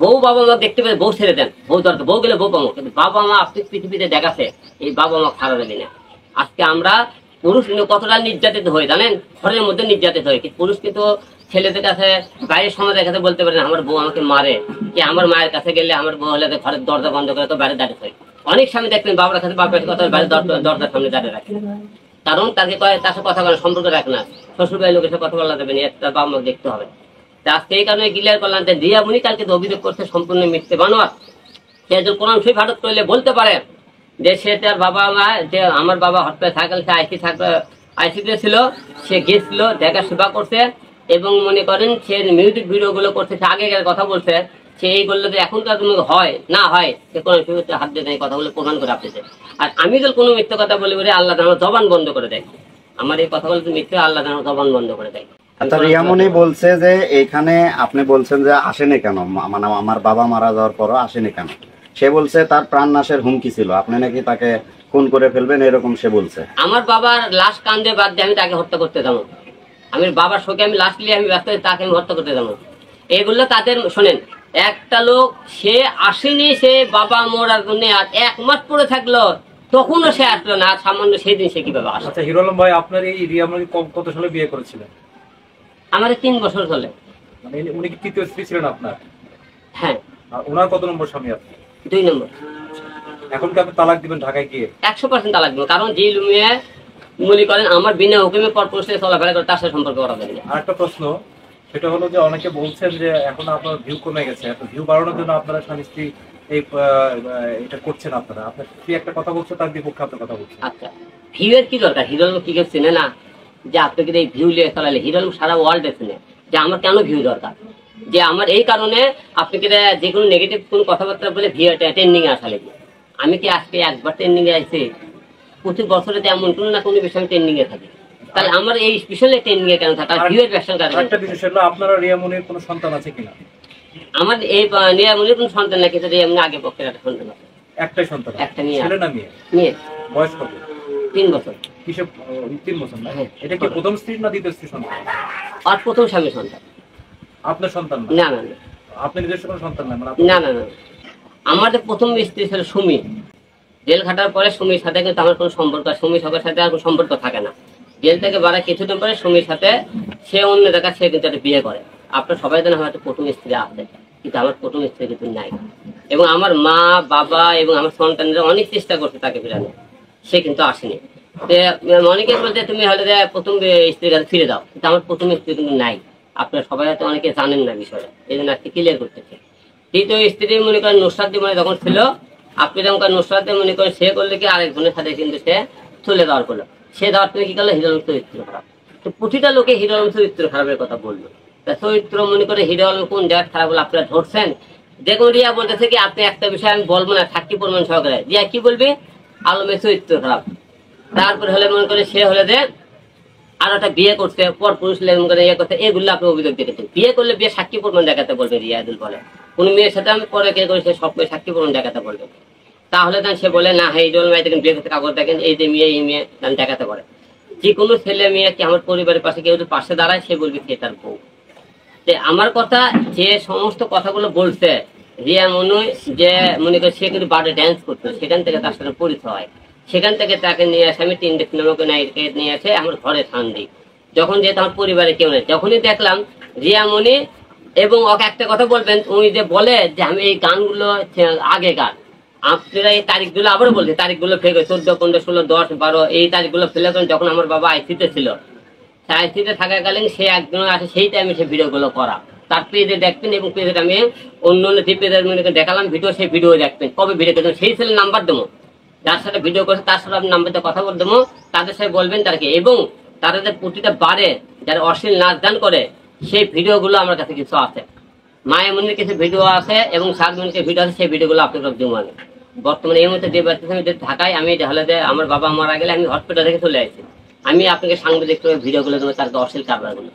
বউ বাবা মা দেখতে পেলে বউ ছেড়ে দেন, বউ দরকার, বউ গেলে বউ পাবো, কিন্তু বাবা মা আপনি পৃথিবীতে দেখাচ্ছে এই বাবা মা খারাপ হবে না। আজকে আমরা পুরুষ কিন্তু কতটা নির্যাতিত হই জানেন, ঘরের মধ্যে নির্যাতিত হয়। পুরুষ কিন্তু ছেলেদের কাছে বাইরের সমাজের কাছে বলতে পারেন আমার বউ আমাকে মারে, কি আমার মায়ের কাছে গেলে আমার বউ হলে ঘরের দরজা বন্ধ করে তো বাইরে দাঁড়িয়ে হয়। অনেক স্বামী দেখবেন বাবার কাছে বাপের কথা বাইরে দরজার সামনে দাঁড়িয়ে রাখে, কারণ তাকে কয় তার সাথে কথা বলার সম্পর্ক রাখে না, শ্বশুর বাড়ির লোকের সাথে কথা বলা যাবে না, তার বাবা মাকে দেখতে হবে। আজকে এই কারণে ক্লিয়ার করলাম যে রিয়ামণি কালকে অভিযোগ করছে সম্পূর্ণ মিথ্যে বানোয়ার। সে যদি কোরআন শরীফ হাটত করলে বলতে পারে যে সে তার বাবা মা, যে আমার বাবা হসপিটালে থাকলে সে আইসিতে ছিল, সে গেছিল দেখা সেবা করছে, এবং মনে করেন সে মিউজিক ভিডিও গুলো করছে, সে আগেকার কথা বলছে, সে এইগুলো যে এখনকার হয় না হয় সে কোরআন শরীফে হাত দিয়ে কথাগুলো প্রমাণ করে আপনি। আর আমি যদি কোনো মিথ্যে কথা বলি বলে আল্লাহ আমার জবান বন্ধ করে দেয়, আমার এই কথাগুলো মিথ্যে, আল্লাহ আমার জবান বন্ধ করে দেয়। আচ্ছা, রিয়ামণি বলছে যে এইখানে আপনি বলছেন যে আসেনি কেন, মানে আমার বাবা মারা যাওয়ার পরও আসেনি কেন। সে বলছে তার প্রাণ নাশের হুমকি ছিল, আপনি নাকি তাকে খুন করে ফেলবেন এরকম সে বলছে। আমার বাবার লাশ কান্দে বাদ দিয়ে আমি তাকে হত্যা করতে যাবো, আমি বাবার শোকে আমি লাশ নিয়ে আমি ব্যস্ত তাকে আমি হত্যা করতে যাবো। এগুলো তাদের শোনেন, একটা লোক সে আসেনি, সে বাবা মরার জন্য আর 1 মাস পরে থাকলো, তখনও সে আসলো না, সামান্য সেই দিন সে কিভাবে আসলো। আচ্ছা হিরো আলম ভাই, আপনার এই রিয়ামণি কত সালে বিয়ে করেছিলেন? আমার 3 বছর চলে। মানে উনি কি তৃতীয় স্ত্রী ছিলেন আপনার? হ্যাঁ। আর ওনার কত নম্বর স্বামী আপনি? 2 নম্বর। এখন কি আপনি তালাক দিবেন ঢাকায় গিয়ে? 100% তালাক দেবো, কারণ যে লুমিয়ে মনে করেন আমার বিনা হুকুমে পরপুরুষে চলাফেরা করে তার সাথে সম্পর্ক করা যাবে না। আর একটা প্রশ্ন, সেটা হলো যে অনেকে বলছেন যে এখন আপনার ভিউ কমে গেছে, এত ভিউ বাড়ানোর জন্য আপনারা স্বামী স্ত্রী এটা করছেন, আপনারা আপনার স্ত্রী একটা কথা বলছে, তার বিপক্ষে আপনার কথা বলছেন। আচ্ছা, ভিউয়ের কি দরকার? হিরো আলম কি কেউ চেনে না যে আপনাকে এই ভিউ নিয়ে চালালে? হিরো আলম সারা ওয়ার্ল্ডে চেনে যে আমার কেন ভিউ দরকার, যে আমার এই কারণে আপনাকে যে কোনো নেগেটিভ কোনো কথাবার্তা বলে ভিউ ট্রেন্ডিং এ আসা লাগে। আমি কি আজকে একবার ট্রেন্ডিং এ আসছি? প্রতি বছরে এমন কোনো না কোনো বিষয় ট্রেন্ডিং এ থাকে, তাহলে আমার এই বিষয়ে ট্রেন্ডিং এ কেন থাকা? ভিউয়ের ব্যবসার কারণে। একটা বিষয় হলো আপনারা রিয়ামণির কোনো সন্তান আছে কিনা? আমার এই রিয়ামণির কোনো সন্তান না, কিন্তু রিয়ামণি আগে পক্ষের একটা সন্তান আছে। একটাই সন্তান? একটা মেয়ে। ছেলে না মেয়ে? মেয়ে। বয়স কত? 3 বছর। কিসব 3 বছর না? এটা কি প্রথম স্ত্রী না দ্বিতীয় স্ত্রী সন্তান? আর প্রথম স্বামীর সন্তান। আপনার সন্তান না? না না না। আপনি নিজস্ব কোনো সন্তান না? না না না, আমাদের প্রথম স্ত্রী ছিল সুমি। জেল খাটার পরে সুমির সাথে কিন্তু আমার কোনো সম্পর্ক, সুমির সবার সাথে আর কোনো সম্পর্ক থাকে না। জেল থেকে বাড়া কিছুদিন পরে সুমির সাথে সে অন্য জায়গায় সে কিন্তু একটা বিয়ে করে। আপনার সবাই জানেন হয়তো প্রথম স্ত্রী আছে, কিন্তু আমার প্রথম স্ত্রী কিন্তু নাই। এবং আমার মা বাবা এবং আমার সন্তানরা অনেক চেষ্টা করছে তাকে ফিরানো, সে কিন্তু আসেনি। অনেকে বলতে তুমি হলে প্রথম স্ত্রীর কাছে ফিরে দাও, কিন্তু আমার প্রথম স্ত্রী কিন্তু নাই। আপনারা সবাই হয়তো অনেকে জানেন না বিষয়টা, এই জন্য আজকে ক্লিয়ার করতেছে। দ্বিতীয় স্ত্রী মনে করেন নুসরাত মনে যখন ছিল, আপনি যেমন নুসরাত মনে করেন সে করলে কি আরেক বোনের সাথে কিন্তু সে চলে দেওয়ার করলো, সে দেওয়ার তুমি কি করলো? হিরো আলম চরিত্র খারাপ। তো প্রতিটা লোকে হিরো আলম চরিত্র খারাপের কথা বললো, তা চরিত্র মনে করে হিরো আলম কোন জায়গায় খারাপ বলে আপনারা ধরছেন? দেখুন রিয়া বলতেছে কি আপনি একটা বিষয় আমি বলবো না, সাক্ষী প্রমাণ সহকারে। রিয়া কি বলবে? আলমের চরিত্র খারাপ। তারপরে হলে মনে করে সে হলে যে আর একটা বিয়ে করছে, পর পুরুষ ইয়ে করছে, এগুলো আপনি অভিযোগ দেখেছেন। বিয়ে করলে বিয়ে সাক্ষী প্রমাণ দেখাতে বলবে রিয়াদুল বলে, কোন মেয়ের সাথে আমি পরে কে করেছে সব মেয়ে সাক্ষী প্রমাণ দেখাতে বলবে। তাহলে দেন সে বলে না হ্যাঁ ইদুল ভাই দেখেন বিয়ে করতে কাগজ দেখেন, এই যে মেয়ে এই মেয়ে দেন দেখাতে পারে। যে কোনো ছেলে মেয়ে কি আমার পরিবারের পাশে কেউ পাশে দাঁড়ায় সে বলবে সে তার বউ। আমার কথা যে সমস্ত কথাগুলো বলছে রিয়া মনে যে মনে করে সে কিন্তু বারে ড্যান্স করতো, সেখান থেকে তার সাথে পরিচয় হয়, সেখান থেকে তাকে নিয়ে আসে আমি 3 নামকে নিয়ে আসে আমার ঘরে স্থান দিই। যখন যেহেতু আমার পরিবারে কেউ নেই, যখনই দেখলাম রিয়ামণি এবং ওকে একটা কথা বলবেন, উনি যে বলে যে আমি এই গানগুলো আগেকার, আপনারা এই তারিখগুলো আবারও বলছে, তারিখগুলো ফেলে 14, 15, 16, 10, 12 এই তারিখগুলো ফেলে করেন যখন আমার বাবা আইসিতে ছিল। আইসিতে থাকাকালীন সে একজন আসে, সেই টাইমে সে ভিডিওগুলো করা, তার পেজে দেখবেন এবং পেজে আমি অন্য অন্য যে পেজের দেখালাম ভিডিও, সেই ভিডিও দেখবেন। কবে ভিডিও দেখবেন সেই ছেলের নাম্বার দেবো, যার সাথে ভিডিও করছে তার সাথে আপনি নাম্বারতে কথা বলে দেবো, তাদের সাথে বলবেন তারকে। এবং তারা যে প্রতিটা বারে যারা অশ্লীল নাচ গান করে সেই ভিডিওগুলো আমার কাছে কিছু আছে, মায়ের কিছু ভিডিও আছে এবং শাকমনির ভিডিও আছে, সেই ভিডিওগুলো আপনার জমা নেই। বর্তমানে এই মুহূর্তে যে বাচ্চা আমি ঢাকায়, আমি হলে যে আমার বাবা মারা গেলে আমি হসপিটাল থেকে চলে আসছি, আমি আপনাকে সাংবাদিক ভিডিওগুলো দেবো, তার অশ্লীল কারবারগুলো।